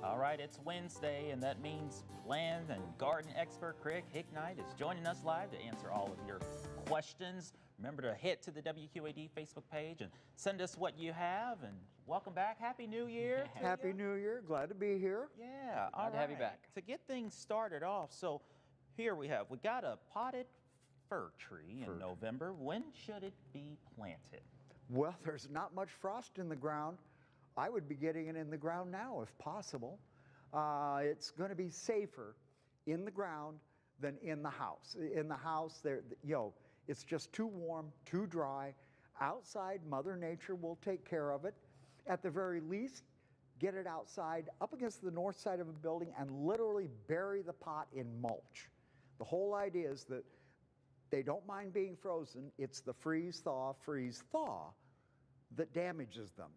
All right, it's Wednesday, and that means land and garden expert Craig Hicknight is joining us live to answer all of your questions. Remember to head to the WQAD Facebook page and send us what you have. And welcome back. Happy New Year. to Happy you. New Year. Glad to be here. Yeah, all Glad to have you right. back. To get things started off, so here we got a potted fir tree in November. When should it be planted? Well, there's not much frost in the ground. I would be getting it in the ground now if possible. It's going to be safer in the ground than in the house. In the house, it's just too warm, too dry. Outside, Mother Nature will take care of it. At the very least, get it outside up against the north side of a building and literally bury the pot in mulch. The whole idea is that they don't mind being frozen. It's the freeze, thaw that damages them.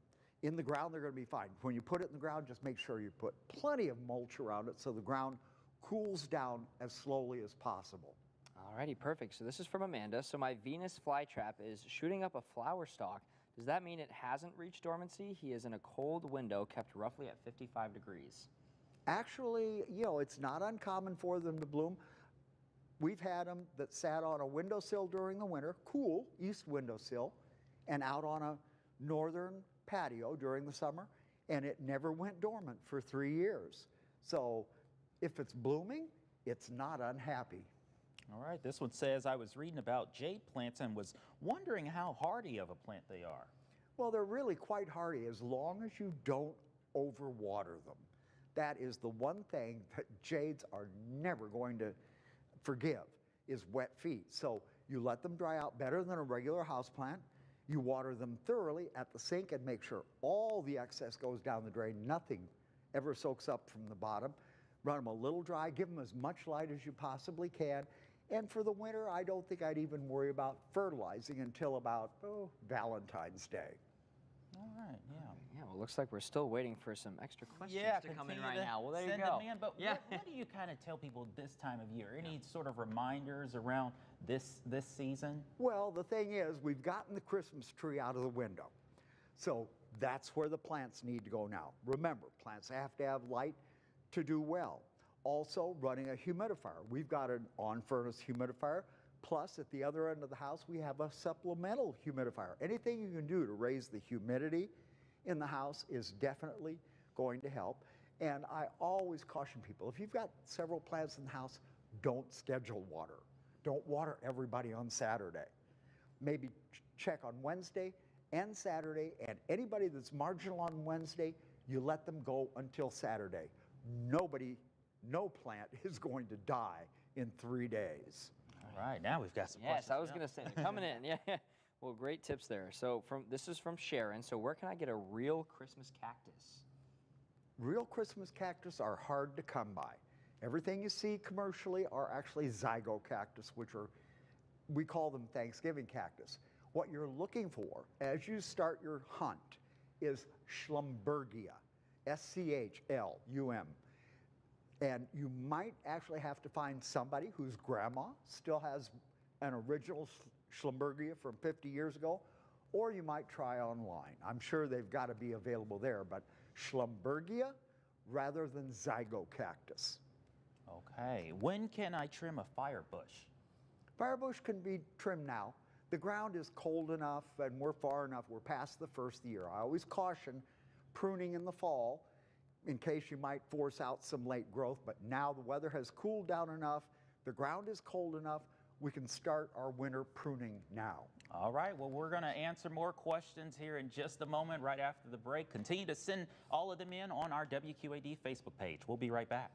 In the ground, they're going to be fine. When you put it in the ground, just make sure you put plenty of mulch around it so the ground cools down as slowly as possible. Alrighty, perfect. So this is from Amanda. So my Venus flytrap is shooting up a flower stalk. Does that mean it hasn't reached dormancy? He is in a cold window kept roughly at 55 degrees. Actually, it's not uncommon for them to bloom. We've had them that sat on a windowsill during the winter, cool, east windowsill, and out on a northern patio during the summer, and it never went dormant for 3 years. So if it's blooming, it's not unhappy. All right, this one says, I was reading about jade plants and was wondering how hardy of a plant they are. Well, they're really quite hardy as long as you don't overwater them. That is the one thing that jades are never going to forgive, is wet feet. So you let them dry out better than a regular houseplant. You water them thoroughly at the sink and make sure all the excess goes down the drain. Nothing ever soaks up from the bottom. Run them a little dry. Give them as much light as you possibly can. And for the winter, I don't think I'd even worry about fertilizing until about Valentine's Day. All right, yeah. Yeah, well, looks like we're still waiting for some extra questions to come in continue right to now. Well, there you send go. them in, but Yeah. what do you kind of tell people this time of year? Any sort of reminders around this season? Well, the thing is, we've gotten the Christmas tree out of the window. So that's where the plants need to go now. Remember, plants have to have light to do well. Also, running a humidifier. We've got an on-furnace humidifier. Plus, at the other end of the house, we have a supplemental humidifier. Anything you can do to raise the humidity in the house is definitely going to help. And I always caution people, if you've got several plants in the house, don't schedule water. Don't water everybody on Saturday. Maybe check on Wednesday and Saturday, and anybody that's marginal on Wednesday, you let them go until Saturday. No plant is going to die in 3 days. All right, now we've got some questions. Yes, I was going to say, they're coming in. Yeah. Well, great tips there. So this is from Sharon. So where can I get a real Christmas cactus? Real Christmas cactus are hard to come by. Everything you see commercially are actually zygocactus, which we call them Thanksgiving cactus. What you're looking for as you start your hunt is Schlumbergia, S-C-H-L-U-M. And you might actually have to find somebody whose grandma still has an original Schlumbergia from 50 years ago, or you might try online. I'm sure they've got to be available there, but Schlumbergia rather than zygocactus. Okay, when can I trim a firebush? Firebush can be trimmed now. The ground is cold enough and we're far enough, we're past the first year. I always caution pruning in the fall in case you might force out some late growth, but now the weather has cooled down enough, the ground is cold enough, we can start our winter pruning now. All right, well, we're going to answer more questions here in just a moment, right after the break. Continue to send all of them in on our WQAD Facebook page. We'll be right back.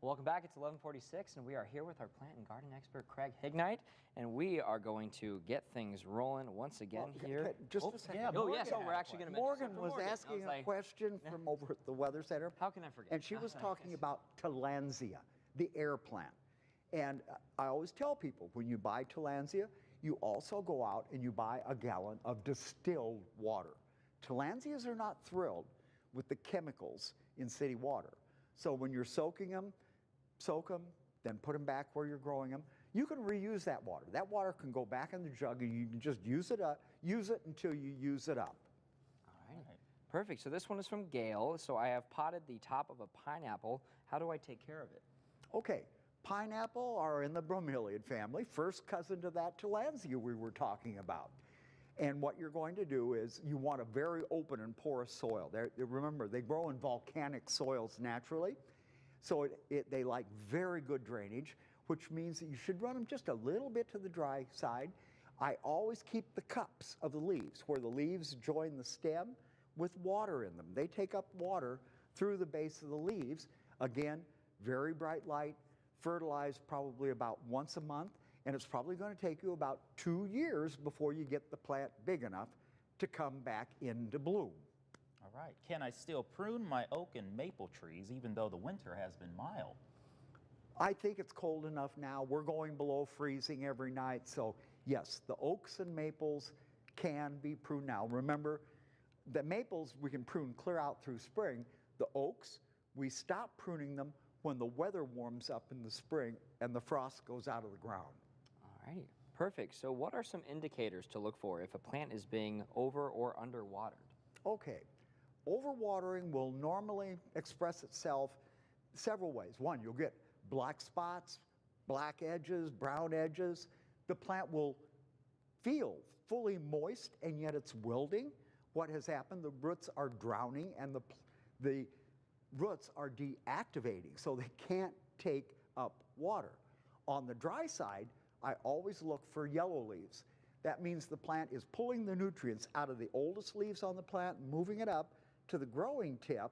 Welcome back. It's 11:46, and we are here with our plant and garden expert, Craig Hignite, and we are going to get things rolling once again here. Just a second. yeah, Oh, Morgan yeah, so had we're a actually going to Morgan was asking a question from over at the Weather Center. How can I forget? And she was talking about Tillandsia, the air plant. And I always tell people, when you buy Tillandsia, you also go out and you buy a gallon of distilled water. Tillandsias are not thrilled with the chemicals in city water. So when you're soaking them, soak them, then put them back where you're growing them. You can reuse that water. That water can go back in the jug and you can just use it until you use it up. All right. Perfect. So this one is from Gail. So I have potted the top of a pineapple. How do I take care of it? Okay, pineapple are in the bromeliad family, first cousin to that Tillandsia we were talking about. And what you're going to do is you want a very open and porous soil. Remember, they grow in volcanic soils naturally, so they like very good drainage, which means that you should run them just a little bit to the dry side. I always keep the cups of the leaves, where the leaves join the stem, with water in them. They take up water through the base of the leaves. Again, very bright light, fertilized probably about once a month, and it's probably going to take you about 2 years before you get the plant big enough to come back into bloom. All right. Can I still prune my oak and maple trees even though the winter has been mild? I think it's cold enough now. We're going below freezing every night, so yes, the oaks and maples can be pruned now. Remember, the maples we can prune clear out through spring. The oaks, we stop pruning them when the weather warms up in the spring and the frost goes out of the ground. All righty. Perfect. So what are some indicators to look for if a plant is being over or underwatered? Okay, overwatering will normally express itself several ways. One, you'll get black spots, black edges, brown edges. The plant will feel fully moist and yet it's wilting. What has happened, the roots are drowning and the roots are deactivating, so they can't take up water. On the dry side, I always look for yellow leaves. That means the plant is pulling the nutrients out of the oldest leaves on the plant, moving it up to the growing tip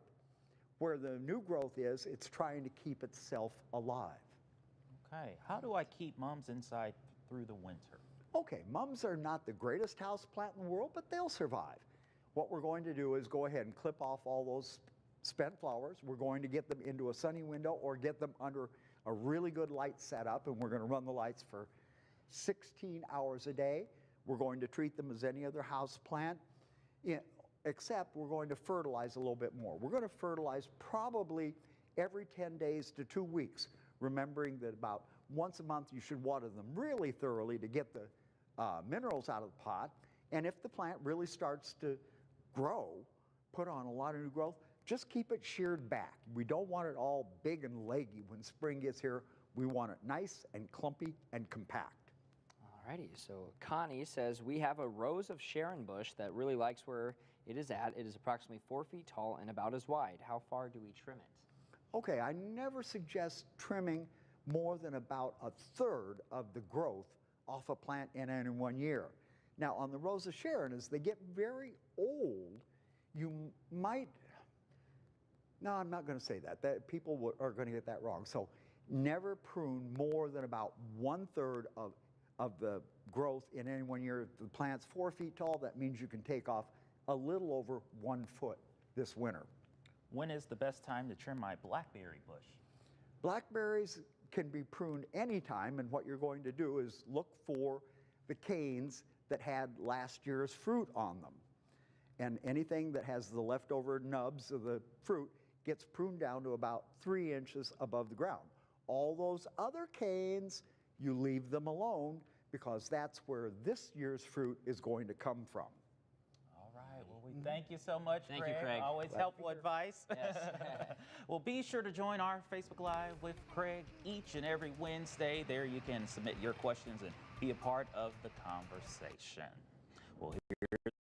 where the new growth is. It's trying to keep itself alive. Okay. How do I keep mums inside through the winter? Okay, mums are not the greatest house plant in the world, but they'll survive. What we're going to do is go ahead and clip off all those spent flowers. We're going to get them into a sunny window or get them under a really good light setup, and we're going to run the lights for 16 hours a day. We're going to treat them as any other house plant, except we're going to fertilize a little bit more. We're going to fertilize probably every 10 days to 2 weeks, remembering that about once a month you should water them really thoroughly to get the minerals out of the pot. And if the plant really starts to grow, put on a lot of new growth, just keep it sheared back. We don't want it all big and leggy when spring gets here. We want it nice and clumpy and compact. Alrighty, so Connie says, we have a rose of Sharon bush that really likes where it is at. It is approximately 4 feet tall and about as wide. How far do we trim it? Okay, I never suggest trimming more than about a third of the growth off a plant in any 1 year. Now, on the Rose of Sharon, as they get very old, you might, no, I'm not going to say that. People are going to get that wrong. So never prune more than about 1/3 of the growth in any 1 year. If the plant's 4 feet tall, that means you can take off a little over 1 foot this winter. When is the best time to trim my blackberry bush? Blackberries can be pruned anytime, and what you're going to do is look for the canes that had last year's fruit on them. And anything that has the leftover nubs of the fruit gets pruned down to about 3 inches above the ground. All those other canes, you leave them alone, because that's where this year's fruit is going to come from. All right. Well, we thank you so much, Thank you, Craig. Always Glad helpful advice. Yes. Well, be sure to join our Facebook Live with Craig each and every Wednesday. There you can submit your questions and be a part of the conversation. Well, here's